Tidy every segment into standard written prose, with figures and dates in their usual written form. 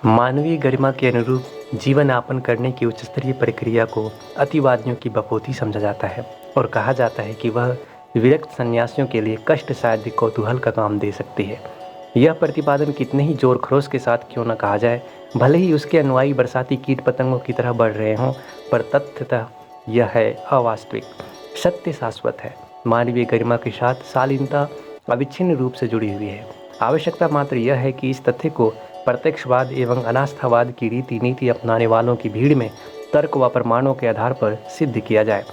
मानवीय गरिमा के अनुरूप जीवन यापन करने की उच्च स्तरीय प्रक्रिया को अतिवादियों की बखोती समझा जाता है और कहा जाता है कि वह विरक्त सन्यासियों के लिए कष्ट शायद कौतूहल का काम दे सकती है। यह प्रतिपादन कितने ही जोर खरोश के साथ क्यों न कहा जाए, भले ही उसके अनुयायी बरसाती कीट पतंगों की तरह बढ़ रहे हों, पर तथ्यतः यह है अवास्तविक। सत्य शाश्वत है। मानवीय गरिमा के साथ शालीनता अविच्छिन्न रूप से जुड़ी हुई है। आवश्यकता मात्र यह है कि इस तथ्य को प्रत्यक्षवाद एवं अनास्थावाद की रीति नीति अपनाने वालों की भीड़ में तर्क व प्रमाणों के आधार पर सिद्ध किया जाए।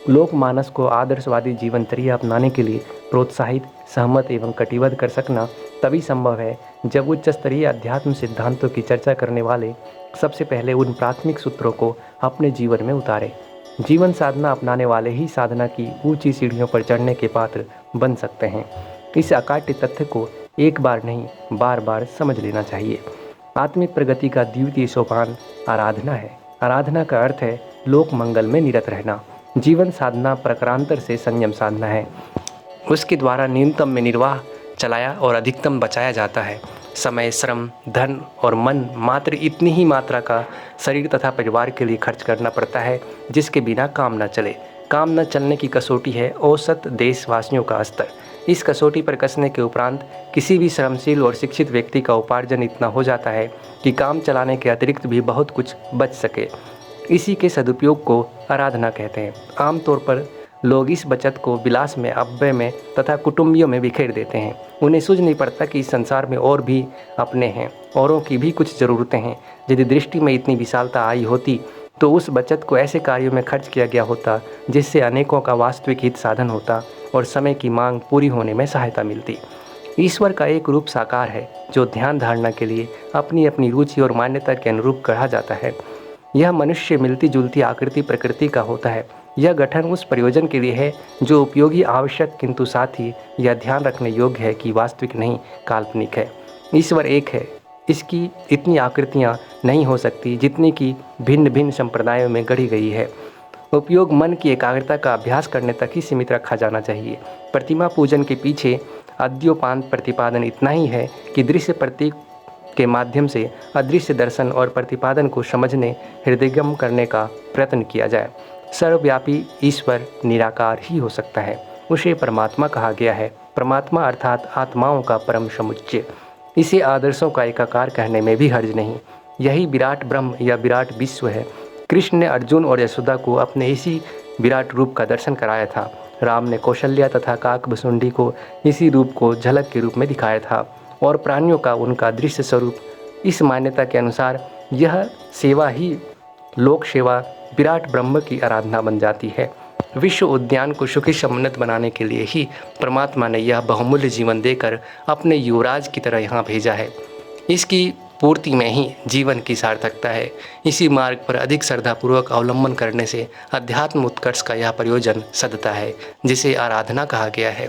लोकमानस को आदर्शवादी जीवनचर्या अपनाने के लिए प्रोत्साहित, सहमत एवं कटिबद्ध कर सकना तभी संभव है जब उच्च स्तरीय अध्यात्म सिद्धांतों की चर्चा करने वाले सबसे पहले उन प्राथमिक सूत्रों को अपने जीवन में उतारें। जीवन साधना अपनाने वाले ही साधना की ऊंची सीढ़ियों पर चढ़ने के पात्र बन सकते हैं। इस अकाट्य तथ्य को एक बार नहीं बार बार समझ लेना चाहिए। आत्मिक प्रगति का द्वितीय सोपान आराधना है। आराधना का अर्थ है लोक मंगल में निरत रहना। जीवन साधना प्रकारांतर से संयम साधना है। उसके द्वारा न्यूनतम में निर्वाह चलाया और अधिकतम बचाया जाता है। समय, श्रम, धन और मन मात्र इतनी ही मात्रा का शरीर तथा परिवार के लिए खर्च करना पड़ता है जिसके बिना काम न चले। काम न चलने की कसौटी है औसत देशवासियों का स्तर। इस कसौटी पर कसने के उपरांत किसी भी श्रमशील और शिक्षित व्यक्ति का उपार्जन इतना हो जाता है कि काम चलाने के अतिरिक्त भी बहुत कुछ बच सके। इसी के सदुपयोग को आराधना कहते हैं। आमतौर पर लोग इस बचत को विलास में, अव्यय में तथा कुटुंबियों में बिखेर देते हैं। उन्हें सूझ नहीं पड़ता कि इस संसार में और भी अपने हैं, औरों की भी कुछ ज़रूरतें हैं। यदि दृष्टि में इतनी विशालता आई होती तो उस बचत को ऐसे कार्यों में खर्च किया गया होता जिससे अनेकों का वास्तविक हित साधन होता और समय की मांग पूरी होने में सहायता मिलती। ईश्वर का एक रूप साकार है जो ध्यान धारणा के लिए अपनी अपनी रुचि और मान्यता के अनुरूप गढ़ा जाता है। यह मनुष्य मिलती जुलती आकृति प्रकृति का होता है। यह गठन उस प्रयोजन के लिए है जो उपयोगी, आवश्यक, किंतु साथ ही यह ध्यान रखने योग्य है कि वास्तविक नहीं, काल्पनिक है। ईश्वर एक है। इसकी इतनी आकृतियाँ नहीं हो सकती जितनी कि भिन्न भिन्न संप्रदायों में गढ़ी गई है। उपयोग मन की एकाग्रता का अभ्यास करने तक ही सीमित रखा जाना चाहिए। प्रतिमा पूजन के पीछे अद्योपांत प्रतिपादन इतना ही है कि दृश्य प्रतीक के माध्यम से अदृश्य दर्शन और प्रतिपादन को समझने, हृदयंगम करने का प्रयत्न किया जाए। सर्वव्यापी ईश्वर निराकार ही हो सकता है। उसे परमात्मा कहा गया है। परमात्मा अर्थात आत्माओं का परम समुच्चय। इसे आदर्शों का एकाकार कहने में भी हर्ज नहीं। यही विराट ब्रह्म या विराट विश्व है। कृष्ण ने अर्जुन और यशोदा को अपने इसी विराट रूप का दर्शन कराया था। राम ने कौशल्या तथा काकभुसुंडी को इसी रूप को झलक के रूप में दिखाया था और प्राणियों का उनका दृश्य स्वरूप। इस मान्यता के अनुसार यह सेवा ही लोक सेवा विराट ब्रह्म की आराधना बन जाती है। विश्व उद्यान को सुखी समुन्नत बनाने के लिए ही परमात्मा ने यह बहुमूल्य जीवन देकर अपने युवराज की तरह यहाँ भेजा है। इसकी पूर्ति में ही जीवन की सार्थकता है। इसी मार्ग पर अधिक श्रद्धापूर्वक अवलंबन करने से अध्यात्म उत्कर्ष का यह प्रयोजन सदता है जिसे आराधना कहा गया है।